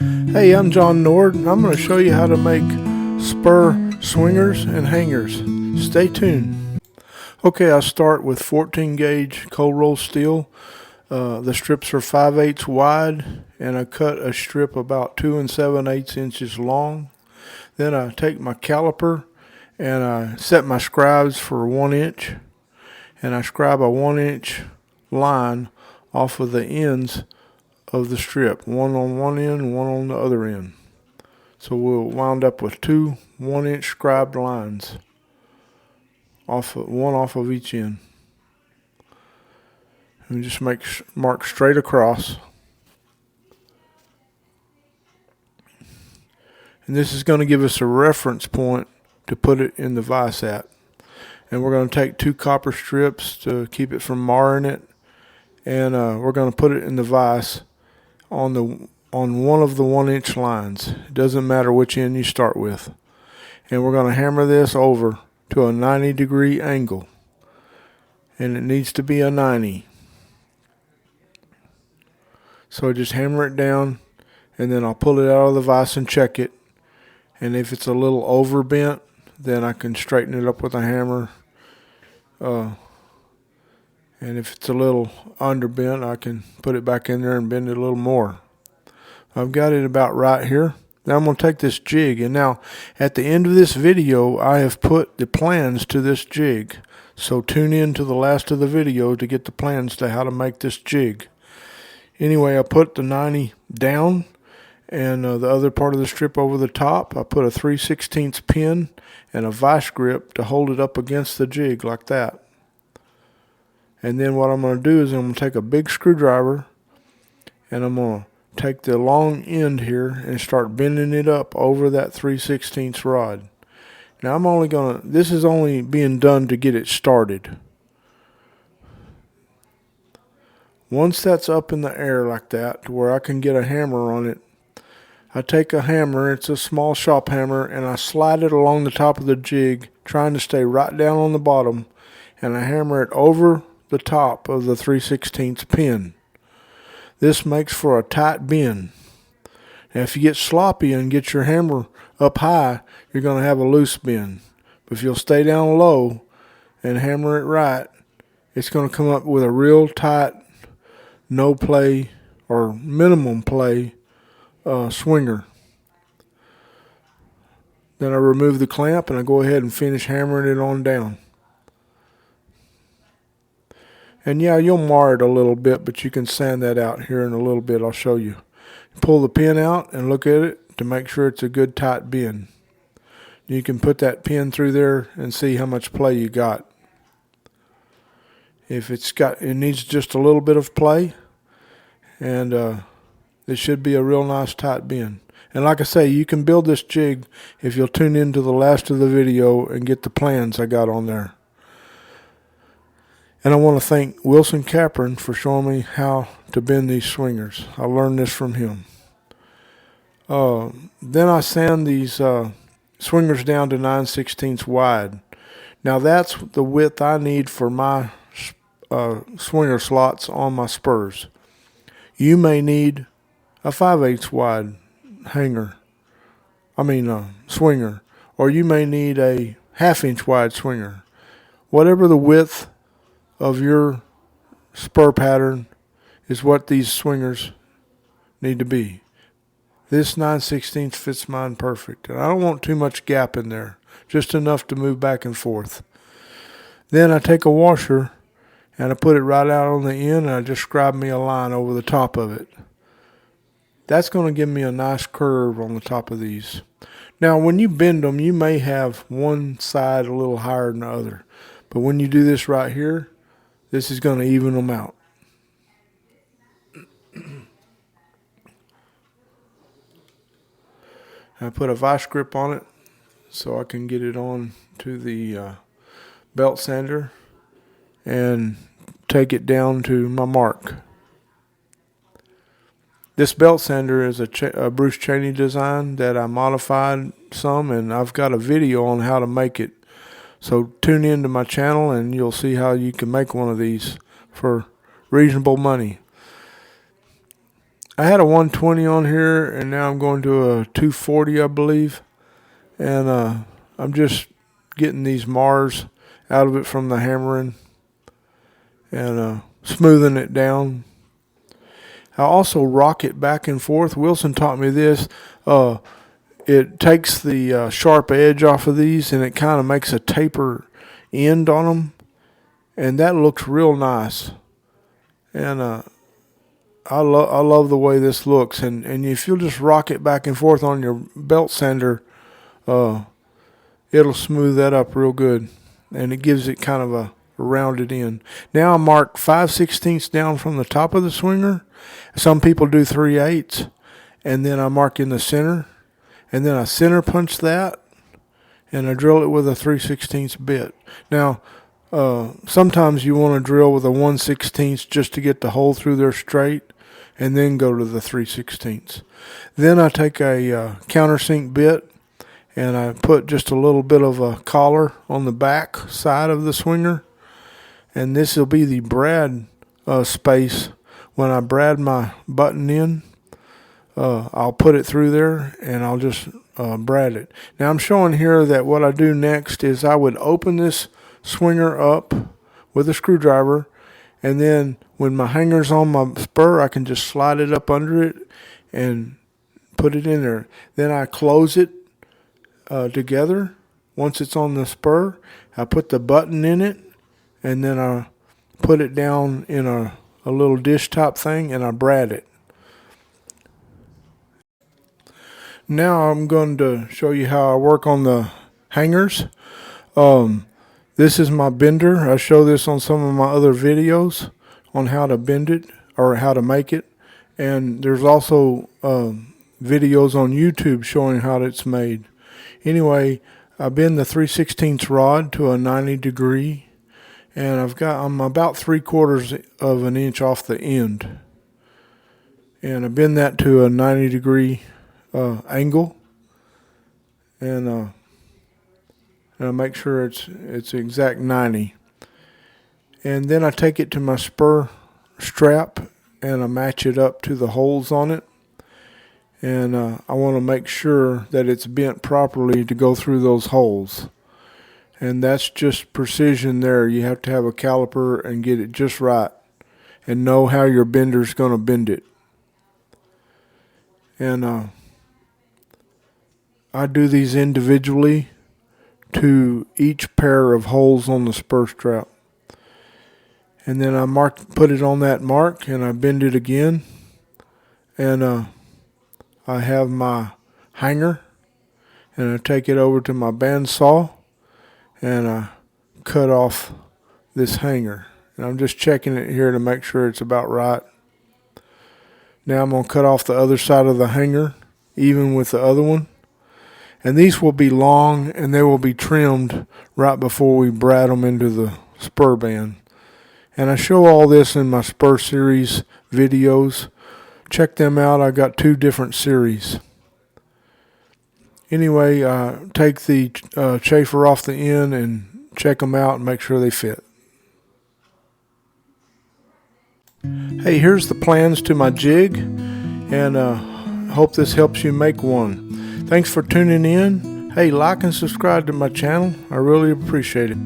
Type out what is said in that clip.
Hey, I'm John Nord, and I'm going to show you how to make Spur swingers and hangers. Stay tuned. Okay, I'll start with 14 gauge cold roll steel. The strips are 5/8 wide, and I cut a strip about 2 7/8 inches long. Then I take my caliper and I set my scribes for 1 inch, and I scribe a 1 inch line off of the ends of the strip, one on one end and one on the other end. So we'll wind up with two 1 inch scribed lines, one off of each end. And just mark straight across. And this is going to give us a reference point to put it in the vise at. And we're going to take 2 copper strips to keep it from marring it, and we're going to put it in the vise on one of the 1 inch lines. It doesn't matter which end you start with. And we're going to hammer this over to a 90-degree angle, and it needs to be a 90. So just hammer it down, and then I'll pull it out of the vise and check it. And if it's a little overbent, then I can straighten it up with a hammer. And if it's a little underbent, I can put it back in there and bend it a little more. I've got it about right here. Now I'm going to take this jig, and now at the end of this video, I have put the plans to this jig. So tune in to the last of the video to get the plans to how to make this jig. Anyway, I put the 90 down, and the other part of the strip over the top. I put a 3/16 pin and a vice grip to hold it up against the jig like that. And then what I'm going to do is I'm going to take a big screwdriver, and I'm going to take the long end here and start bending it up over that 3/16 rod. Now this is only being done to get it started. Once that's up in the air like that, to where I can get a hammer on it, I take a hammer, it's a small shop hammer, and I slide it along the top of the jig, trying to stay right down on the bottom, and I hammer it over the top of the 3/16 pin. This makes for a tight bend. Now if you get sloppy and get your hammer up high, you're going to have a loose bend. But if you'll stay down low and hammer it right, it's going to come up with a real tight, no play or minimum play swinger. Then I remove the clamp and I go ahead and finish hammering it on down. And yeah, you'll mar it a little bit, but you can sand that out here in a little bit. I'll show you. Pull the pin out and look at it to make sure it's a good tight bend. You can put that pin through there and see how much play you got. If it needs just a little bit of play, and it should be a real nice tight bend. And like I say, you can build this jig if you'll tune into the last of the video and get the plans I got on there. And I want to thank Wilson Capron for showing me how to bend these swingers. I learned this from him. Then I sand these swingers down to 9/16 wide. Now that's the width I need for my swinger slots on my spurs. You may need a 5/8 wide swinger, or you may need a 1/2 inch wide swinger. Whatever the width of your spur pattern is what these swingers need to be. This 9/16 fits mine perfect, and I don't want too much gap in there, just enough to move back and forth. Then I take a washer and I put it right out on the end, and I just scribe me a line over the top of it. That's going to give me a nice curve on the top of these. Now when you bend them, you may have one side a little higher than the other, but when you do this right here, this is going to even them out. I put a vice grip on it so I can get it on to the belt sander and take it down to my mark. This belt sander is a Bruce Cheney design that I modified some, and I've got a video on how to make it. So tune in to my channel and you'll see how you can make one of these for reasonable money. I had a 120 on here, and now I'm going to a 240, I believe. And I'm just getting these Mars out of it from the hammering and smoothing it down. I also rock it back and forth. Wilson taught me this. It takes the sharp edge off of these, and it kind of makes a taper end on them, and that looks real nice. And I love the way this looks. And if you'll just rock it back and forth on your belt sander, it'll smooth that up real good, and it gives it kind of a rounded end. Now I mark 5/16 down from the top of the swinger. Some people do 3/8, and then I mark in the center, and then I center punch that, and I drill it with a 3/16 bit. Now, sometimes you want to drill with a 1/16 just to get the hole through there straight, and then go to the 3/16. Then I take a countersink bit, and I put just a little bit of a collar on the back side of the swinger, and this will be the brad space. When I brad my button in, I'll put it through there, and I'll just brad it. Now I'm showing here that what I do next is I would open this swinger up with a screwdriver, and then when my hanger's on my spur, I can just slide it up under it and put it in there. Then I close it together. Once it's on the spur, I put the button in it, and then I put it down in a little dish top thing, and I brad it. Now I'm going to show you how I work on the hangers. This is my bender. I show this on some of my other videos on how to bend it or how to make it. And there's also videos on YouTube showing how it's made. Anyway, I bend the 3/16 rod to a 90 degree, and I'm about 3/4 of an inch off the end. And I bend that to a 90 degree angle, and I make sure it's exact 90. And then I take it to my spur strap, and I match it up to the holes on it. And I want to make sure that it's bent properly to go through those holes. And that's just precision there. You have to have a caliper and get it just right and know how your bender's going to bend it. And I do these individually to each pair of holes on the spur strap. And then I put it on that mark, and I bend it again. And I have my hanger, and I take it over to my bandsaw, and I cut off this hanger. And I'm just checking it here to make sure it's about right. Now I'm going to cut off the other side of the hanger, even with the other one. And these will be long, and they will be trimmed right before we brad them into the spur band. And I show all this in my Spur series videos. Check them out. I got 2 different series. Anyway, take the chafer off the end and check them out and make sure they fit. Hey, here's the plans to my jig, and hope this helps you make one. Thanks for tuning in. Hey, like and subscribe to my channel. I really appreciate it.